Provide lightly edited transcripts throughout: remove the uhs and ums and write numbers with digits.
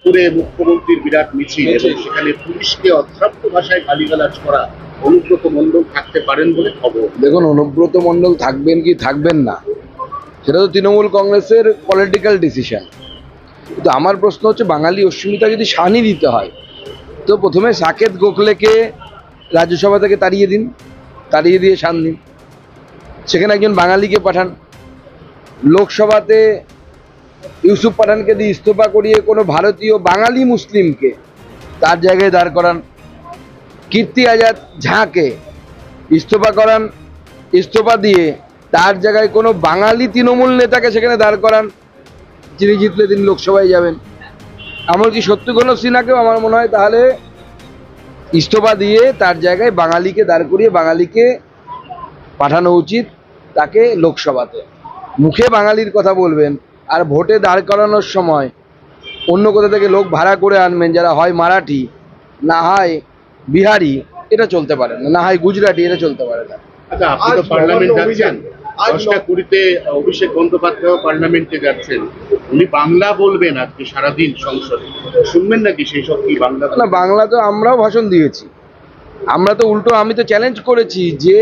করে মুখ্যমন্ত্রীর বিরাট মিছিল এবং সেখানে পুলিশকে অশ্রাব্য ভাষায় গালিগালাজ করা অনুব্রত মণ্ডল থাকতে পারেন বলে খবর। দেখুন, অনুব্রত মণ্ডল থাকবেন কি থাকবেন না সেটা তো তৃণমূল কংগ্রেসের পলিটিক্যাল ডিসিশন। কিন্তু আমার প্রশ্ন হচ্ছে, বাঙালি অস্মিতা যদি শানি দিতে হয় তো প্রথমে সাকেত গোখলেকে রাজ্যসভা থেকে তাড়িয়ে দিন, তাড়িয়ে দিয়ে শান দিন, সেখানে একজন বাঙালিকে পাঠান। লোকসভাতে ইউসুফ পাঠানকে দিয়ে ইস্তফা করিয়ে কোনো ভারতীয় বাঙালি মুসলিমকে তার জায়গায় দাঁড় করান। কীর্তি আজাদ ঝাঁকে ইস্তফা করান, ইস্তফা দিয়ে তার জায়গায় কোনো বাঙালি তৃণমূল নেতাকে সেখানে দাঁড় করান, যিনি জিতলে তিনি লোকসভায় যাবেন। এমনকি শত্রুঘ্ন সিনহাকেও আমার মনে হয় তাহলে ইস্তফা দিয়ে তার জায়গায় বাঙালিকে দাঁড় করিয়ে বাঙালিকে পাঠানো উচিত তাকে লোকসভাতে। মুখে বাঙালির কথা বলবেন আর ভোটে দাঁড় করানোর সময় অন্য কোথা থেকে লোক ভাড়া করে আনবেন যারা হয় মারাঠি, না হয় বিহারি, এটা চলতে পারে না, না হয় গুজরাটি, এটা চলতে পারে না। আচ্ছা, আপনি তো পার্লামেন্ট যাচ্ছেন, 10টা 20-তে অভিষেক বন্দ্যোপাধ্যায় পার্লামেন্টে যাচ্ছেন, উনি বাংলা বলবেন আজকে সারাদিন সংসদে, শুনবেন নাকি সেই সব? কি বাংলা? না, বাংলা তো আমরাও ভাষণ দিয়েছি। আমরা তো উল্টো, আমি তো চ্যালেঞ্জ করেছি যে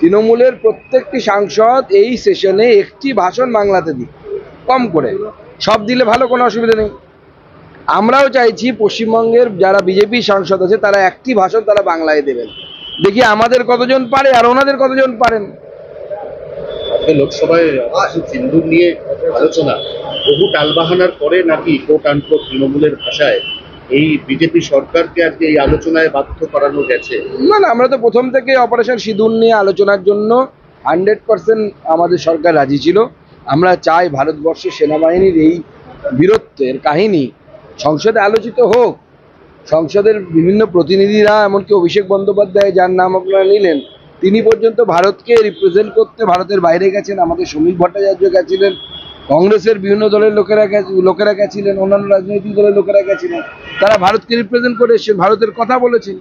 তৃণমূলের প্রত্যেকটি সাংসদ এই সেশনে একটি ভাষণ বাংলাতে দিক, কম করে। সব দিলে ভালো, কোনো অসুবিধা নেই। আমরাও চাইছি পশ্চিমবঙ্গের যারা বিজেপি সাংসদ আছে তারা একটি ভাষণ তারা বাংলায় দেবেন, দেখি আমাদের কতজন পারে আর ওনাদের কতজন পারেন। লোকসভায় সিন্ধু নিয়ে আলোচনা, বহু টালবাহানার পরে নাকি কোট আনকোট তৃণমূলের ভাষায় এই বিজেপি সরকারকে আজকে এই আলোচনায় বাধ্য করানো গেছে। না না, আমরা তো প্রথম থেকে অপারেশন সিঁদুর নিয়ে আলোচনার জন্য 100% আমাদের সরকার রাজি ছিল। আমরা চাই ভারতবর্ষের সেনাবাহিনীর এই বীরত্বের কাহিনী সংসদে আলোচিত হোক। সংসদের বিভিন্ন প্রতিনিধিরা, এমনকি অভিষেক বন্দ্যোপাধ্যায় যার নাম আপনারা নিলেন, তিনি পর্যন্ত ভারতকে রিপ্রেজেন্ট করতে ভারতের বাইরে গেছেন। আমাদের শ্রমিক ভট্টাচার্য গেছিলেন, কংগ্রেসের বিভিন্ন দলের লোকেরা গেছিলেন, অন্যান্য রাজনৈতিক দলের লোকেরা গেছিলেন। তারা ভারতকে রিপ্রেজেন্ট করে এসেছেন, ভারতের কথা বলেছেন।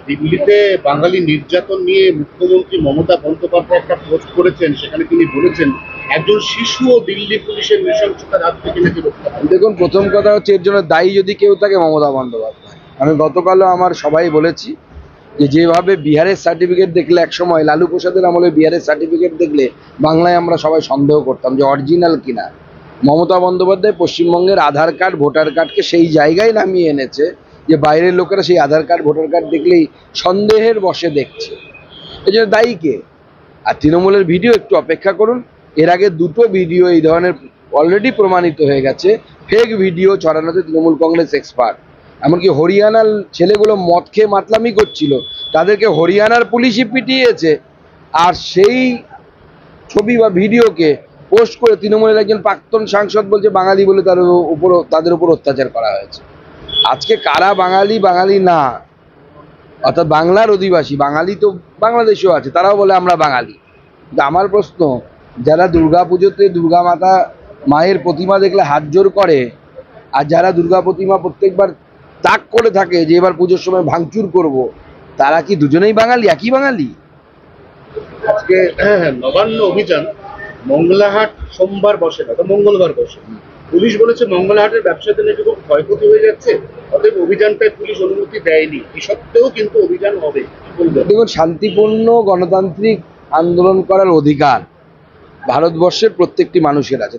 দিল্লিতে বাঙালি নির্যাতন নিয়ে মুখ্যমন্ত্রী মমতা বন্দ্যোপাধ্যায় একটা পোস্ট করেছেন, সেখানে তিনি বলেছেন একজন শিশুও দিল্লি পুলিশের নৃশংসতার হাত থেকে নাকি রক্ষা পায়। দেখুন, প্রথম কথা হচ্ছে এর জন্য দায়ী যদি কেউ থাকে মমতা বন্দ্যোপাধ্যায়। আমি গতকালও আমার সবাই বলেছি যে যেভাবে বিহারের সার্টিফিকেট দেখলে একসময় লালু প্রসাদের আমলে বিহারের সার্টিফিকেট দেখলে বাংলায় আমরা সবাই সন্দেহ করতাম যে অরিজিনাল কিনা, মমতা বন্দ্যোপাধ্যায় পশ্চিমবঙ্গের আধার কার্ড ভোটার কার্ডকে সেই জায়গায় নামিয়ে এনেছে যে বাইরের লোকেরা সেই আধার কার্ড ভোটার কার্ড দেখলেই সন্দেহের বশে দেখছে। এই জন্য দায়ী কে? আর তৃণমূলের ভিডিও একটু অপেক্ষা করুন। এর আগে দুটো ভিডিও এই ধরনের অলরেডি প্রমাণিত হয়ে গেছে, ফেক ভিডিও ছড়ানোতে তৃণমূল কংগ্রেস এক্সপার্ট। এমনকি হরিয়ানার ছেলেগুলো মদ খেয়ে মাতলামি করছিল, তাদেরকে হরিয়ানার পুলিশই পিটিয়েছে। আর সেই ছবি বা ভিডিওকে পোস্ট করে তৃণমূলের একজন প্রাক্তন সাংসদ বলছে বাঙালি বলে তাদের উপর অত্যাচার করা হয়েছে। আজকে কারা বাঙালি, বাঙালি না, অর্থাৎ বাংলার অধিবাসী, বাঙালি তো বাংলাদেশেও আছে, তারাও বলে আমরা বাঙালি। কিন্তু আমার প্রশ্ন, যারা দুর্গা পুজোতে দুর্গা মাতা মায়ের প্রতিমা দেখলে হাত জোর করে, আর যারা দুর্গা প্রতিমা প্রত্যেকবার তাক করে থাকে যে এবার পুজোর সময় ভাঙচুর করব, তারা কি দুজনেই বাঙালি, একই বাঙালি? আজকে নবান্ন অভিযান, মঙ্গলাহাট সোমবার বসে না, তো মঙ্গলবার বসে। পুলিশ বলেছে মঙ্গলাহাটের ব্যবসাতে নাকি খুব ক্ষয়ক্ষতি হয়ে যাচ্ছে, অতএব অভিযানটায় পুলিশ অনুমতি দেয়নি। এই সত্ত্বেও কিন্তু অভিযান হবে। দেখুন, শান্তিপূর্ণ গণতান্ত্রিক আন্দোলন করার অধিকার ভারতবর্ষের প্রত্যেকটি মানুষের আছে।